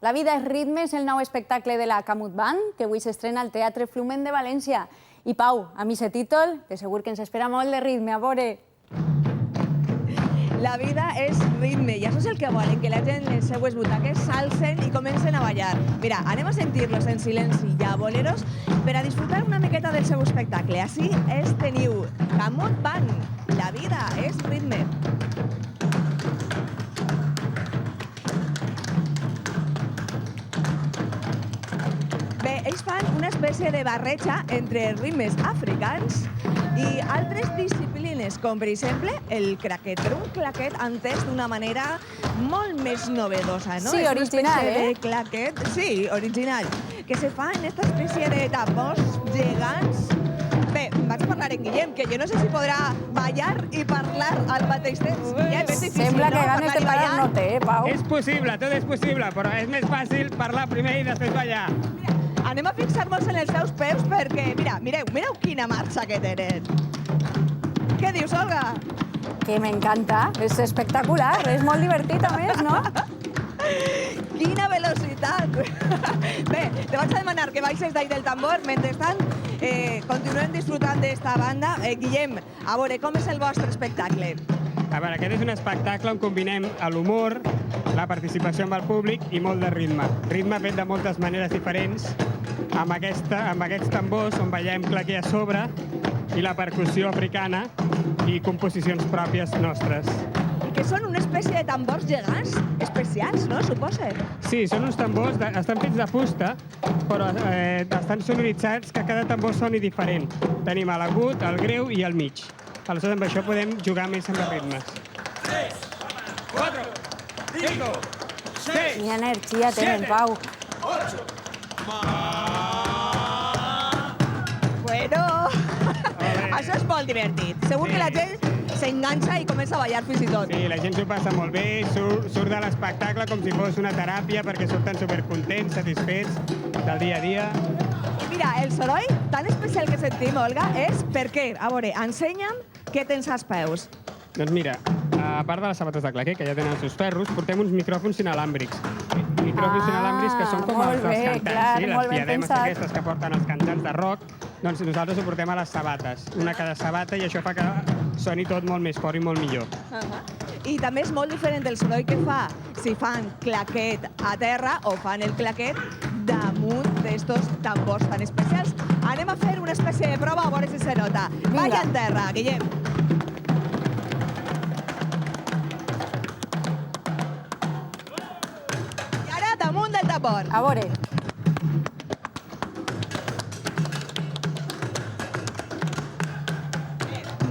La vida és ritme és el nou espectacle de la Camut Band, que avui s'estrena al Teatre Flumen de València. I Pau, a mi aquest títol, de segur que ens espera molt de ritme, a veure. La vida és ritme i això és el que volen, que la gent en les seues butaques s'alcen i comencen a ballar. Mira, anem a sentir-los en silenci i a boleros per a disfrutar una miqueta del seu espectacle. Així es teniu Camut Band, la vida és ritme. Bé, ells fan una espècie de barreja entre ritmes africans i altres disciplines, com per exemple el claquet, però un claquet entès d'una manera molt més novedosa, no? Sí, És original, una espècie de claquet, sí, original, que se fa en esta espècie de tambors gegants. Bé, vaig a parlar en Guillem, que jo no sé si podrà ballar i parlar al mateix temps. Guillem, és difícil, Sembla no? que ganes de parar no té, Pau. És possible, tot és possible, però és més fàcil parlar primer i després ballar. Mira, anem a fixar-nos en els seus peus perquè, mira, mireu quina marxa que tenen. Què dius, Olga? Que m'encanta, és espectacular, és molt divertit a més, no? Quina velocitat! Bé, te vaig a demanar que baixes d'ahí del tambor. Mentrestant, continuem disfrutant d'esta banda. Guillem, a veure, com és el vostre espectacle? A veure, aquest és un espectacle on combinem l'humor, la participació amb el públic i molt de ritme. Ritme fet de moltes maneres diferents, amb aquests tambors on ballem claquer a sobre i la percussió africana i composicions pròpies nostres. I que són una espècie de tambors gegants especials, no? Suposa. Sí, són uns tambors, estan fets de fusta, però estan sonoritzats que cada tambor soni diferent. Tenim l'agut, el greu i el mig. Aleshores, amb això podem jugar més amb els ritmes. 3, 4, 5, 6, Quina energia tenen, Pau. 8. Bueno, això és molt divertit. Segur que la gent s'enganxa i comença a ballar fins i tot. Sí, la gent s'ho passa molt bé, surt de l'espectacle com si fos una teràpia perquè surten supercontents, satisfets del dia a dia. I mira, el soroll tan especial que sentim, Olga, és perquè, a veure, ensenya'm què tens als peus. Doncs mira, a part de les sabates de claquer, que ja tenen els seus ferros, portem uns micròfons inalàmbrics. Micròfons inalàmbrics que són com molt els dels bé, cantants, clar, sí, les molt ben diademes pensat. aquestes que porten els cantants de rock, doncs nosaltres ho portem a les sabates, una a cada sabata, i això fa que soni tot molt més fort i molt millor. I també és molt diferent el soroll que fa si fan claquet a terra o fan el claquet damunt d'estos tambors tan especials. Anem a fer una espècie de prova a veure si se nota. Balla en terra, Guillem. I ara damunt del tambor. A veure.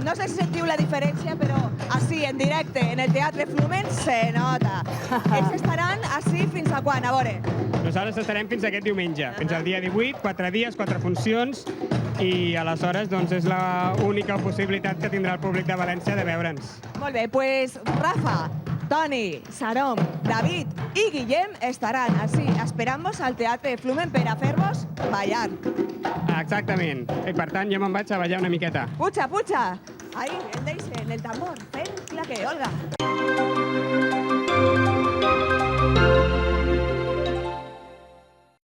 No sé si sentiu la diferència, però així, en directe, en el Teatre Flumen, se nota. Ells estaran així fins a quan? A veure. Nosaltres estarem fins aquest diumenge, fins al dia 18, 4 dies, 4 funcions, i aleshores doncs, és l'única possibilitat que tindrà el públic de València de veure'ns. Molt bé, doncs Rafa, Toni, Sarom, David i Guillem estaran així esperant-vos al Teatre Flumen per a fer-vos ballar. Exactament. I per tant, jo me'n vaig a ballar una miqueta. Puja, puja! Ahí, en el tambor, fent claqué, Olga.